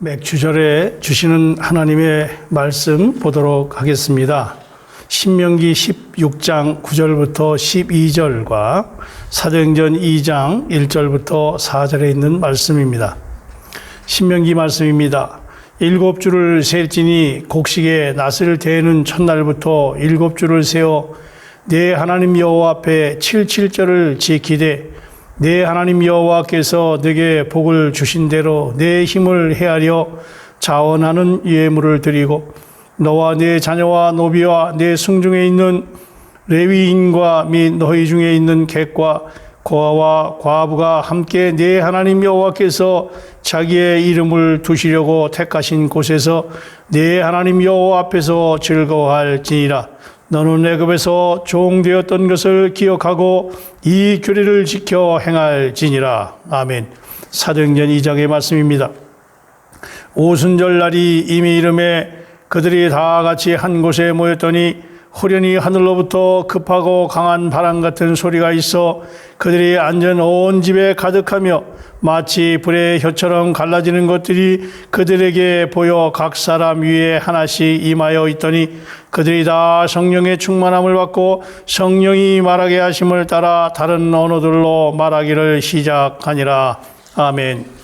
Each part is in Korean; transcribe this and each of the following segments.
맥주절에 주시는 하나님의 말씀 보도록 하겠습니다. 신명기 16장 9절부터 12절과 사도행전 2장 1절부터 4절에 있는 말씀입니다. 신명기 말씀입니다. 7주를 셀지니 곡식에 낫을 대는 첫날부터 7주를 세어 내 하나님 여호와 앞에 77절을 지키되 내 하나님 여호와께서 네게 복을 주신 대로 내 힘을 헤아려 자원하는 예물을 드리고 너와 네 자녀와 노비와 네 성중에 있는 레위인과 및 너희 중에 있는 객과 고아와 과부가 함께 네 하나님 여호와께서 자기의 이름을 두시려고 택하신 곳에서 네 하나님 여호와 앞에서 즐거워할지니라. 너는 애굽에서 종되었던 것을 기억하고 이 규례를 지켜 행할지니라. 아멘. 사도행전 2장의 말씀입니다. 오순절 날이 이미 이름에 그들이 다 같이 한 곳에 모였더니 호련히 하늘로부터 급하고 강한 바람 같은 소리가 있어 그들이 앉은 온 집에 가득하며 마치 불의 혀처럼 갈라지는 것들이 그들에게 보여 각 사람 위에 하나씩 임하여 있더니 그들이 다 성령의 충만함을 받고 성령이 말하게 하심을 따라 다른 언어들로 말하기를 시작하니라. 아멘.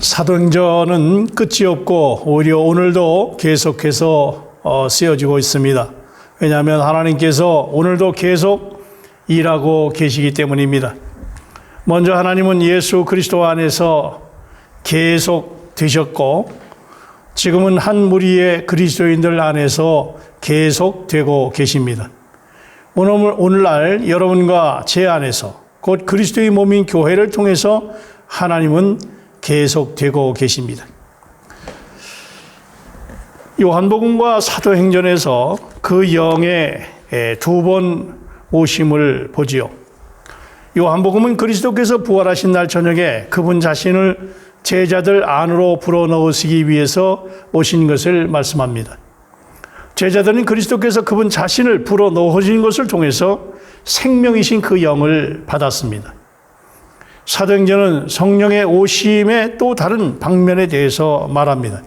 사도행전은 끝이 없고 오히려 오늘도 계속해서 쓰여지고 있습니다. 왜냐하면 하나님께서 오늘도 계속 일하고 계시기 때문입니다. 먼저 하나님은 예수 그리스도 안에서 계속 되셨고 지금은 한 무리의 그리스도인들 안에서 계속 되고 계십니다. 오늘날 여러분과 제 안에서 곧 그리스도의 몸인 교회를 통해서 하나님은 계속되고 계십니다. 요한복음과 사도행전에서 그 영의 두 번 오심을 보지요. 요한복음은 그리스도께서 부활하신 날 저녁에 그분 자신을 제자들 안으로 불어넣으시기 위해서 오신 것을 말씀합니다. 제자들은 그리스도께서 그분 자신을 불어넣으신 것을 통해서 생명이신 그 영을 받았습니다. 사도행전은 성령의 오심의 또 다른 방면에 대해서 말합니다.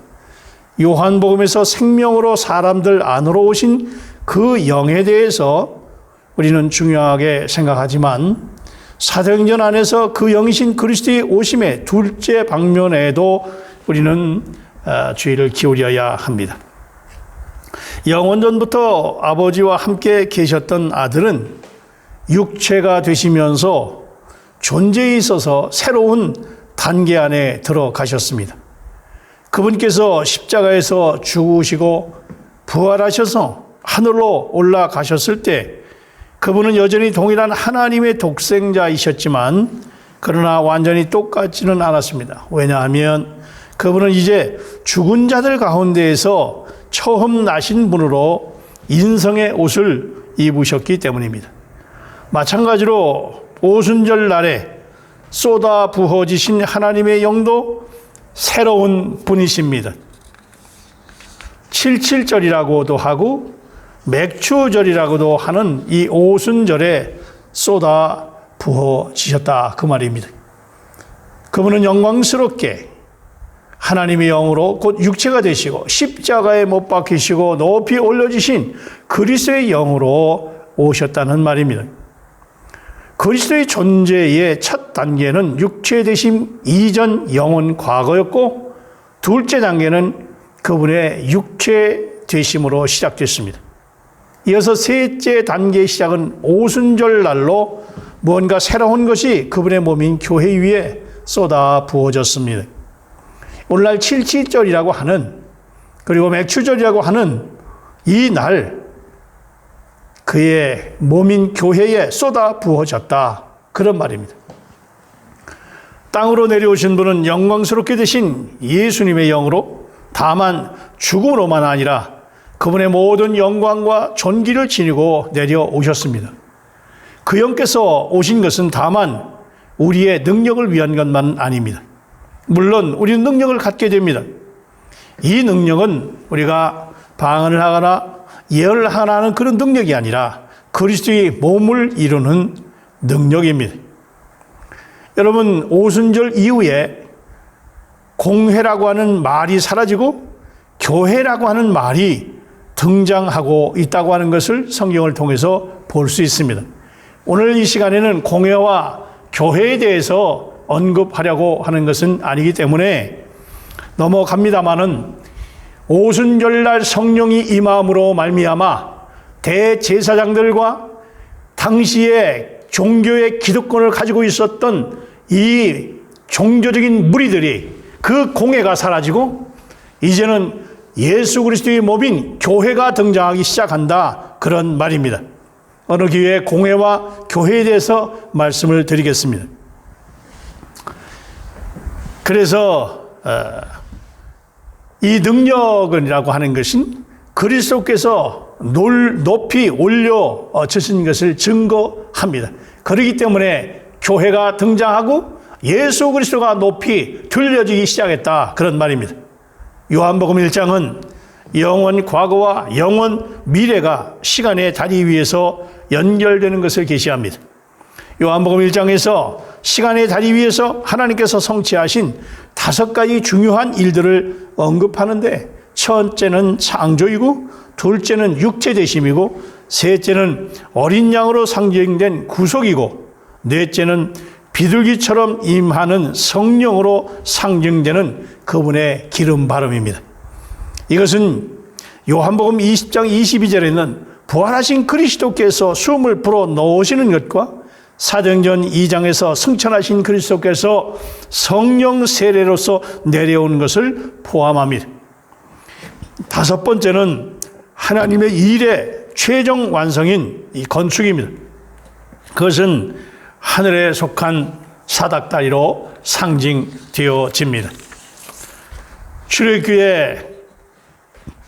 요한복음에서 생명으로 사람들 안으로 오신 그 영에 대해서 우리는 중요하게 생각하지만 사도행전 안에서 그 영이신 그리스도의 오심의 둘째 방면에도 우리는 주의를 기울여야 합니다. 영원전부터 아버지와 함께 계셨던 아들은 육체가 되시면서 존재에 있어서 새로운 단계 안에 들어가셨습니다. 그분께서 십자가에서 죽으시고 부활하셔서 하늘로 올라가셨을 때 그분은 여전히 동일한 하나님의 독생자이셨지만 그러나 완전히 똑같지는 않았습니다. 왜냐하면 그분은 이제 죽은 자들 가운데에서 처음 나신 분으로 인성의 옷을 입으셨기 때문입니다. 마찬가지로 오순절 날에 쏟아 부어지신 하나님의 영도 새로운 분이십니다. 77절이라고도 하고 맥주절이라고도 하는 이 오순절에 쏟아 부어지셨다 그 말입니다. 그분은 영광스럽게 하나님의 영으로 곧 육체가 되시고 십자가에 못 박히시고 높이 올려지신 그리스도의 영으로 오셨다는 말입니다. 그리스도의 존재의 첫 단계는 육체 되심 이전 영원 과거였고 둘째 단계는 그분의 육체 되심으로 시작됐습니다. 이어서 셋째 단계의 시작은 오순절 날로 무언가 새로운 것이 그분의 몸인 교회 위에 쏟아 부어졌습니다. 오늘날 77절이라고 하는 그리고 맥주절이라고 하는 이 날 그의 몸인 교회에 쏟아 부어졌다 그런 말입니다. 땅으로 내려오신 분은 영광스럽게 되신 예수님의 영으로 다만 죽음으로만 아니라 그분의 모든 영광과 존귀를 지니고 내려오셨습니다. 그 영께서 오신 것은 다만 우리의 능력을 위한 것만 아닙니다. 물론 우리는 능력을 갖게 됩니다. 이 능력은 우리가 방언을 하거나 예언을 하거나 하는 그런 능력이 아니라 그리스도의 몸을 이루는 능력입니다. 여러분, 오순절 이후에 공회라고 하는 말이 사라지고 교회라고 하는 말이 등장하고 있다고 하는 것을 성경을 통해서 볼 수 있습니다. 오늘 이 시간에는 공회와 교회에 대해서 언급하려고 하는 것은 아니기 때문에 넘어갑니다마는 오순절날 성령이 임함으로 말미암아 대제사장들과 당시에 종교의 기득권을 가지고 있었던 이 종교적인 무리들이 그 공회가 사라지고 이제는 예수 그리스도의 몸인 교회가 등장하기 시작한다, 그런 말입니다. 어느 기회에 공회와 교회에 대해서 말씀을 드리겠습니다. 그래서 이 능력이라고 하는 것은 그리스도께서 높이 올려 주신 것을 증거합니다. 그렇기 때문에 교회가 등장하고 예수 그리스도가 높이 들려지기 시작했다, 그런 말입니다. 요한복음 1장은 영원 과거와 영원 미래가 시간의 다리 위에서 연결되는 것을 계시합니다. 요한복음 1장에서 시간의 다리 위에서 하나님께서 성취하신 5가지 중요한 일들을 언급하는데, 첫째는 창조이고, 둘째는 육체되심이고, 셋째는 어린 양으로 상징된 구속이고, 넷째는 비둘기처럼 임하는 성령으로 상징되는 그분의 기름 바름입니다. 이것은 요한복음 20장 22절에는 부활하신 그리스도께서 숨을 불어 넣으시는 것과 사도행전 2장에서 승천하신 그리스도께서 성령 세례로서 내려온 것을 포함합니다. 5번째는 하나님의 일의 최종 완성인 이 건축입니다. 그것은 하늘에 속한 사닥다리로 상징되어집니다. 출애굽기에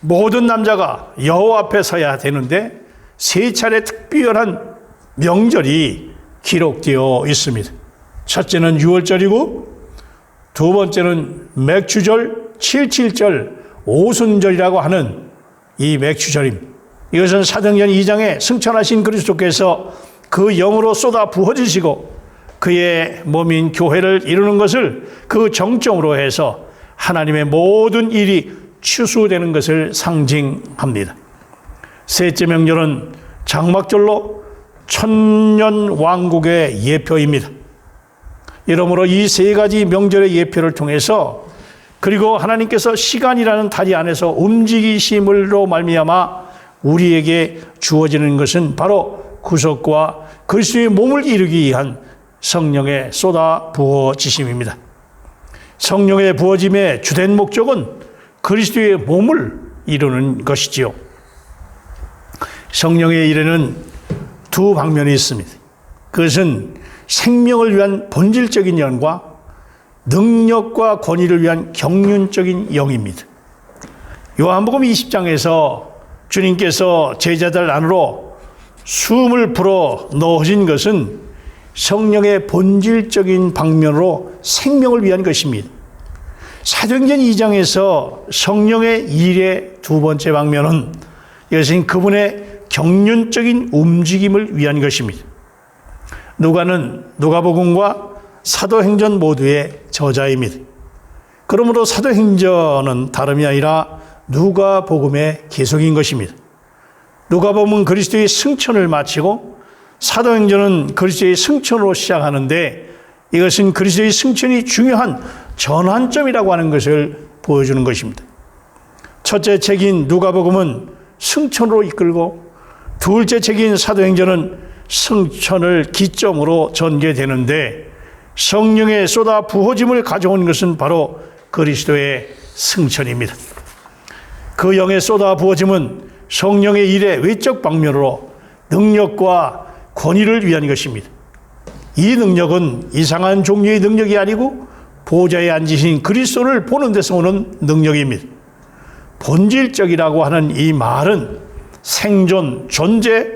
모든 남자가 여호와 앞에 서야 되는데 3차례 특별한 명절이 기록되어 있습니다. 첫째는 유월절이고, 두 번째는 맥추절, 77절, 오순절이라고 하는 이 맥추절입니다. 이것은 사도행전 2장에 승천하신 그리스도께서 그 영으로 쏟아 부어지시고 그의 몸인 교회를 이루는 것을 그 정점으로 해서 하나님의 모든 일이 추수되는 것을 상징합니다. 셋째 명절은 장막절로 천년 왕국의 예표입니다. 이러므로 이 3가지 명절의 예표를 통해서, 그리고 하나님께서 시간이라는 다리 안에서 움직이심으로 말미암아 우리에게 주어지는 것은 바로 구속과 그리스도의 몸을 이루기 위한 성령의 쏟아 부어지심입니다. 성령의 부어짐의 주된 목적은 그리스도의 몸을 이루는 것이지요. 성령의 일에는 두 방면이 있습니다. 그것은 생명을 위한 본질적인 영과 능력과 권위를 위한 경륜적인 영입니다. 요한복음 20장에서 주님께서 제자들 안으로 숨을 불어 넣으신 것은 성령의 본질적인 방면으로 생명을 위한 것입니다. 사도행전 2장에서 성령의 일의 두 번째 방면은 이것은 그분의 경륜적인 움직임을 위한 것입니다. 누가는 누가복음과 사도행전 모두의 저자입니다. 그러므로 사도행전은 다름이 아니라 누가복음의 계속인 것입니다. 누가복음은 그리스도의 승천을 마치고 사도행전은 그리스도의 승천으로 시작하는데, 이것은 그리스도의 승천이 중요한 전환점이라고 하는 것을 보여주는 것입니다. 첫째 책인 누가복음은 승천으로 이끌고, 둘째 책인 사도행전은 승천을 기점으로 전개되는데, 성령의 쏟아 부어짐을 가져온 것은 바로 그리스도의 승천입니다. 그 영의 쏟아 부어짐은 성령의 일의 외적 방면으로 능력과 권위를 위한 것입니다. 이 능력은 이상한 종류의 능력이 아니고 보좌에 앉으신 그리스도를 보는 데서 오는 능력입니다. 본질적이라고 하는 이 말은 생존, 존재,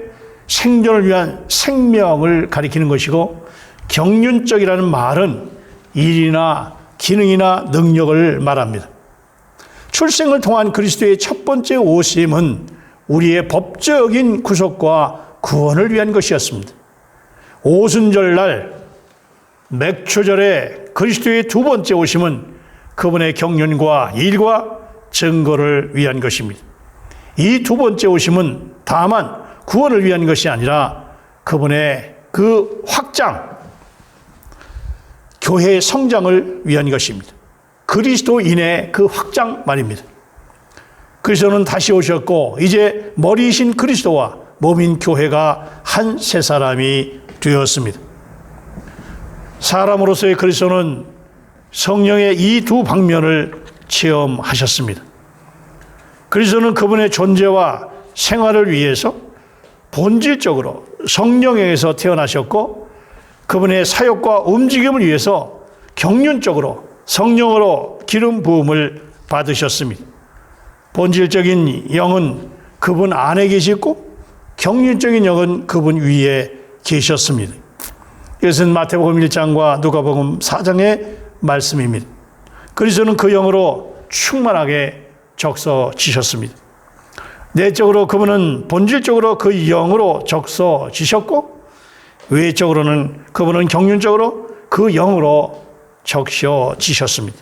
생존을 위한 생명을 가리키는 것이고, 경륜적이라는 말은 일이나 기능이나 능력을 말합니다. 출생을 통한 그리스도의 첫 번째 오심은 우리의 법적인 구속과 구원을 위한 것이었습니다. 오순절날 맥추절에 그리스도의 두 번째 오심은 그분의 경륜과 일과 증거를 위한 것입니다. 이 두 번째 오심은 다만 구원을 위한 것이 아니라 그분의 그 확장, 교회의 성장을 위한 것입니다. 그리스도인의 그 확장 말입니다. 그리스도는 다시 오셨고 이제 머리이신 그리스도와 몸인 교회가 한 세 사람이 되었습니다. 사람으로서의 그리스도는 성령의 이 두 방면을 체험하셨습니다. 그리스도는 그분의 존재와 생활을 위해서 본질적으로 성령에게서 태어나셨고 그분의 사역과 움직임을 위해서 경륜적으로 성령으로 기름 부음을 받으셨습니다. 본질적인 영은 그분 안에 계시고 경륜적인 영은 그분 위에 계셨습니다. 이것은 마태복음 1장과 누가복음 4장의 말씀입니다. 그리스도는 그 영으로 충만하게 적서지셨습니다. 내적으로 그분은 본질적으로 그 영으로 적서지셨고 외적으로는 그분은 경륜적으로 그 영으로 적셔지셨습니다.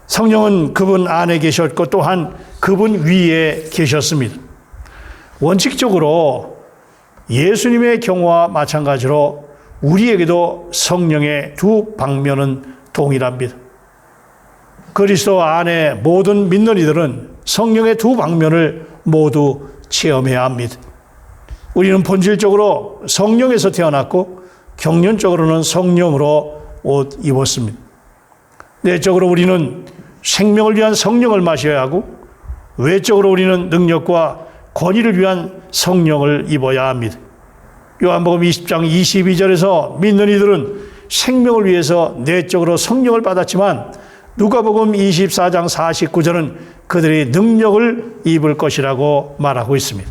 성령은 그분 안에 계셨고 또한 그분 위에 계셨습니다. 원칙적으로 예수님의 경우와 마찬가지로 우리에게도 성령의 두 방면은 동일합니다. 그리스도 안에 모든 믿는 이들은 성령의 두 방면을 모두 체험해야 합니다. 우리는 본질적으로 성령에서 태어났고 경륜적으로는 성령으로 옷 입었습니다. 내적으로 우리는 생명을 위한 성령을 마셔야 하고 외적으로 우리는 능력과 권위를 위한 성령을 입어야 합니다. 요한복음 20장 22절에서 믿는 이들은 생명을 위해서 내적으로 성령을 받았지만 누가복음 24장 49절은 그들이 능력을 입을 것이라고 말하고 있습니다.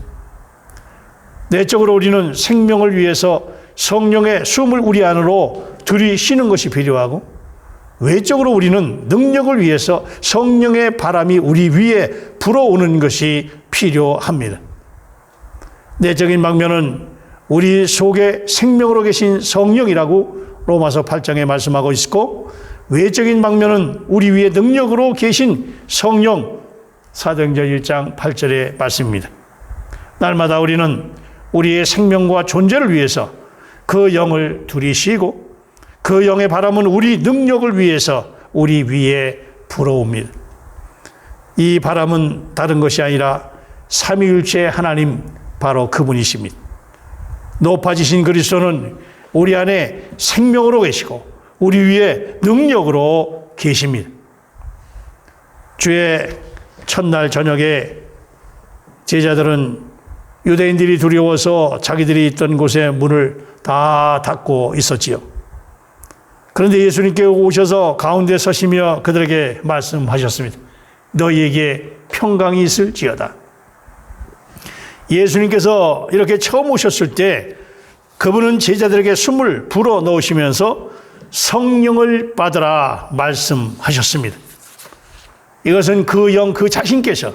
내적으로 우리는 생명을 위해서 성령의 숨을 우리 안으로 들이쉬는 것이 필요하고 외적으로 우리는 능력을 위해서 성령의 바람이 우리 위에 불어오는 것이 필요합니다. 내적인 방면은 우리 속에 생명으로 계신 성령이라고 로마서 8장에 말씀하고 있고 외적인 방면은 우리 위에 능력으로 계신 성령 사도행전 1장 8절의 말씀입니다. 날마다 우리는 우리의 생명과 존재를 위해서 그 영을 들이쉬고 그 영의 바람은 우리 능력을 위해서 우리 위에 불어옵니다. 이 바람은 다른 것이 아니라 삼위일체 하나님 바로 그분이십니다. 높아지신 그리스도는 우리 안에 생명으로 계시고 우리 위에 능력으로 계십니다. 주의 첫날 저녁에 제자들은 유대인들이 두려워서 자기들이 있던 곳에 문을 다 닫고 있었지요. 그런데 예수님께 오셔서 가운데 서시며 그들에게 말씀하셨습니다. 너희에게 평강이 있을지어다. 예수님께서 이렇게 처음 오셨을 때 그분은 제자들에게 숨을 불어 넣으시면서 성령을 받으라 말씀하셨습니다. 이것은 그 영 그 자신께서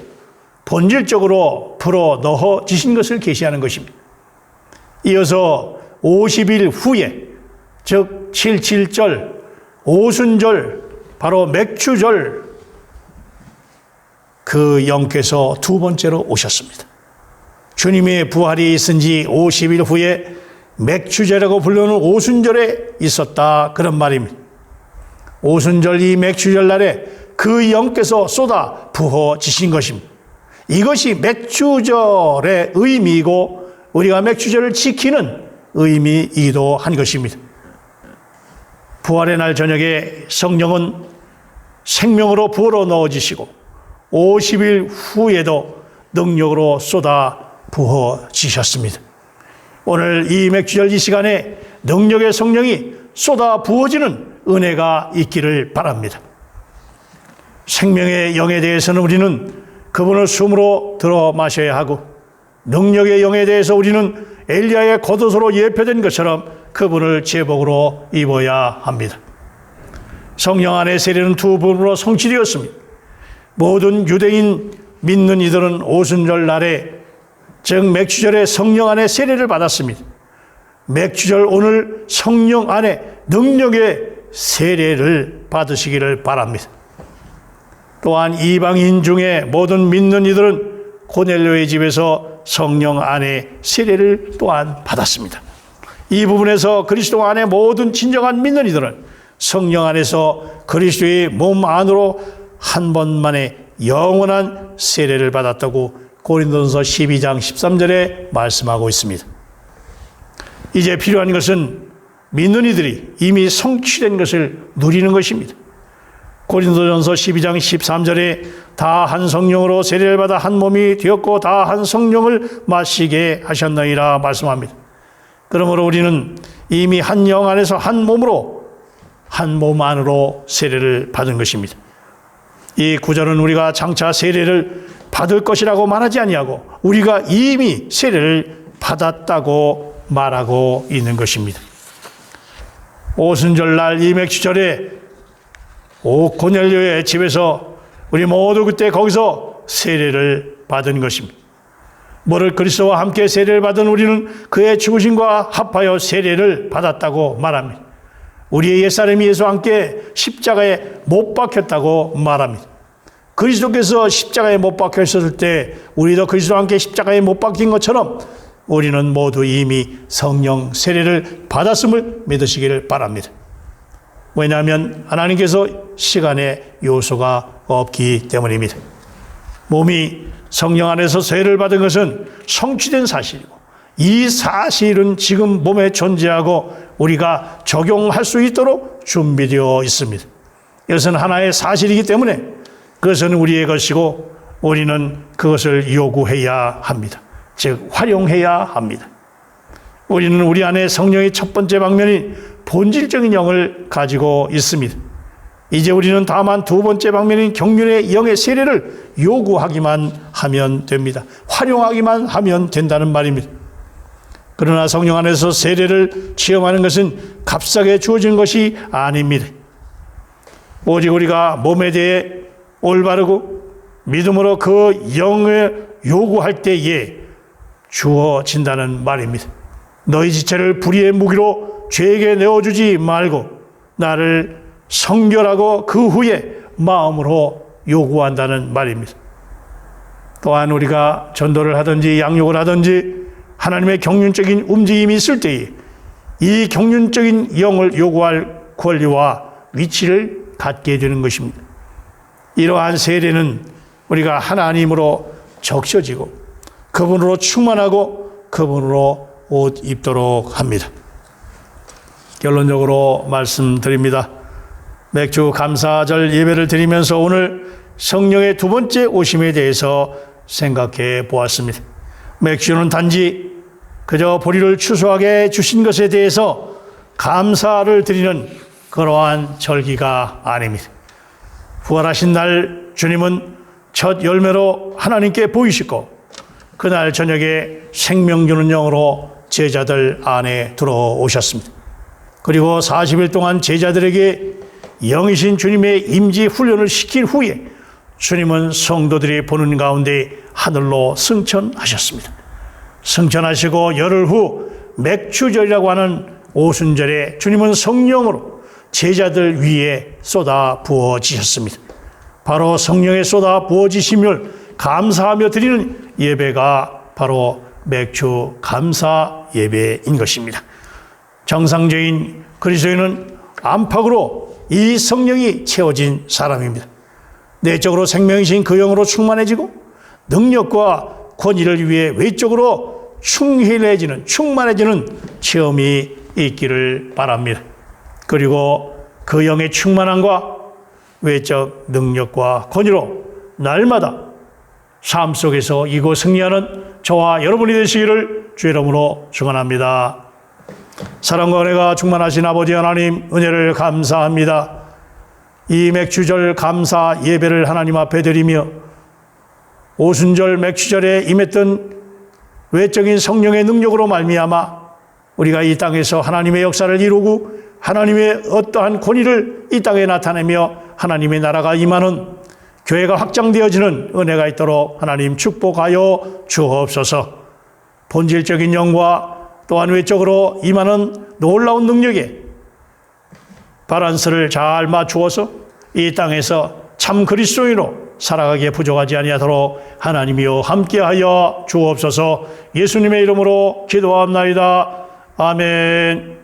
본질적으로 불어 넣어지신 것을 계시하는 것입니다. 이어서 50일 후에 즉 77절 오순절 바로 맥추절 그 영께서 두 번째로 오셨습니다. 주님의 부활이 있은 지 50일 후에 맥추절이라고 불리는 오순절에 있었다 그런 말입니다. 오순절 이 맥추절 날에 그 영께서 쏟아 부어지신 것입니다. 이것이 맥추절의 의미이고 우리가 맥추절을 지키는 의미이기도 한 것입니다. 부활의 날 저녁에 성령은 생명으로 불어 넣어지시고 50일 후에도 능력으로 쏟아 부어지셨습니다. 오늘 이 맥주절 이 시간에 능력의 성령이 쏟아 부어지는 은혜가 있기를 바랍니다. 생명의 영에 대해서는 우리는 그분을 숨으로 들어 마셔야 하고 능력의 영에 대해서 우리는 엘리야의 겉옷으로 예표된 것처럼 그분을 제복으로 입어야 합니다. 성령 안에 세례는 두 부분으로 성취되었습니다. 모든 유대인 믿는 이들은 오순절 날에 즉 맥주절에 성령 안에 세례를 받았습니다. 맥주절 오늘 성령 안에 능력의 세례를 받으시기를 바랍니다. 또한 이방인 중에 모든 믿는 이들은 고넬료의 집에서 성령 안에 세례를 또한 받았습니다. 이 부분에서 그리스도 안에 모든 진정한 믿는 이들은 성령 안에서 그리스도의 몸 안으로 한 번만에 영원한 세례를 받았다고 고린도전서 12장 13절에 말씀하고 있습니다. 이제 필요한 것은 믿는 이들이 이미 성취된 것을 누리는 것입니다. 고린도전서 12장 13절에 다 한 성령으로 세례를 받아 한 몸이 되었고 다 한 성령을 마시게 하셨나이라 말씀합니다. 그러므로 우리는 이미 한 영 안에서 한 몸으로 한 몸 안으로 세례를 받은 것입니다. 이 구절은 우리가 장차 세례를 받을 것이라고 말하지 아니하고 우리가 이미 세례를 받았다고 말하고 있는 것입니다. 오순절날 이 맥주절에 고넬료의 집에서 우리 모두 그때 거기서 세례를 받은 것입니다. 모를 그리스도와 함께 세례를 받은 우리는 그의 죽으심과 합하여 세례를 받았다고 말합니다. 우리의 옛사람이 예수와 함께 십자가에 못 박혔다고 말합니다. 그리스도께서 십자가에 못 박혀 있었을 때 우리도 그리스도와 함께 십자가에 못 박힌 것처럼 우리는 모두 이미 성령 세례를 받았음을 믿으시기를 바랍니다. 왜냐하면 하나님께서 시간의 요소가 없기 때문입니다. 몸이 성령 안에서 세례를 받은 것은 성취된 사실이고 이 사실은 지금 몸에 존재하고 우리가 적용할 수 있도록 준비되어 있습니다. 이것은 하나의 사실이기 때문에 그것은 우리의 것이고 우리는 그것을 요구해야 합니다. 즉 활용해야 합니다. 우리는 우리 안에 성령의 첫 번째 방면인 본질적인 영을 가지고 있습니다. 이제 우리는 다만 두 번째 방면인 경륜의 영의 세례를 요구하기만 하면 됩니다. 활용하기만 하면 된다는 말입니다. 그러나 성령 안에서 세례를 체험하는 것은 값싸게 주어진 것이 아닙니다. 오직 우리가 몸에 대해 올바르고 믿음으로 그 영을 요구할 때에 주어진다는 말입니다. 너희 지체를 불의의 무기로 죄에게 내어주지 말고 나를 성결하고 그 후에 마음으로 요구한다는 말입니다. 또한 우리가 전도를 하든지 양육을 하든지 하나님의 경륜적인 움직임이 있을 때에 이 경륜적인 영을 요구할 권리와 위치를 갖게 되는 것입니다. 이러한 세례는 우리가 하나님으로 적셔지고 그분으로 충만하고 그분으로 옷 입도록 합니다. 결론적으로 말씀드립니다. 맥주 감사절 예배를 드리면서 오늘 성령의 두 번째 오심에 대해서 생각해 보았습니다. 맥주는 단지 그저 보리를 추수하게 주신 것에 대해서 감사를 드리는 그러한 절기가 아닙니다. 부활하신 날 주님은 첫 열매로 하나님께 보이시고 그날 저녁에 생명 주는 영으로 제자들 안에 들어오셨습니다. 그리고 40일 동안 제자들에게 영이신 주님의 임지 훈련을 시킨 후에 주님은 성도들이 보는 가운데 하늘로 승천하셨습니다. 승천하시고 열흘 후 맥주절이라고 하는 오순절에 주님은 성령으로 제자들 위에 쏟아 부어지셨습니다. 바로 성령에 쏟아 부어지심을 감사하며 드리는 예배가 바로 맥주 감사 예배인 것입니다. 정상적인 그리스도인은 안팎으로 이 성령이 채워진 사람입니다. 내적으로 생명이신 그 영으로 충만해지고 능력과 권위를 위해 외적으로 충만해지는 체험이 있기를 바랍니다. 그리고 그 영의 충만함과 외적 능력과 권위로 날마다 삶 속에서 이고 승리하는 저와 여러분이 되시기를 주의 이름으로 축원합니다. 사랑과 은혜가 충만하신 아버지 하나님 은혜를 감사합니다. 이 맥주절 감사 예배를 하나님 앞에 드리며 오순절 맥주절에 임했던 외적인 성령의 능력으로 말미암아 우리가 이 땅에서 하나님의 역사를 이루고 하나님의 어떠한 권위를 이 땅에 나타내며 하나님의 나라가 임하는 교회가 확장되어지는 은혜가 있도록 하나님 축복하여 주옵소서. 본질적인 영과 또한 외적으로 임하는 놀라운 능력에 바란스를 잘 맞추어서 이 땅에서 참 그리스도인으로 살아가기에 부족하지 아니하도록 하나님이여 함께하여 주옵소서. 예수님의 이름으로 기도합나이다. 아멘.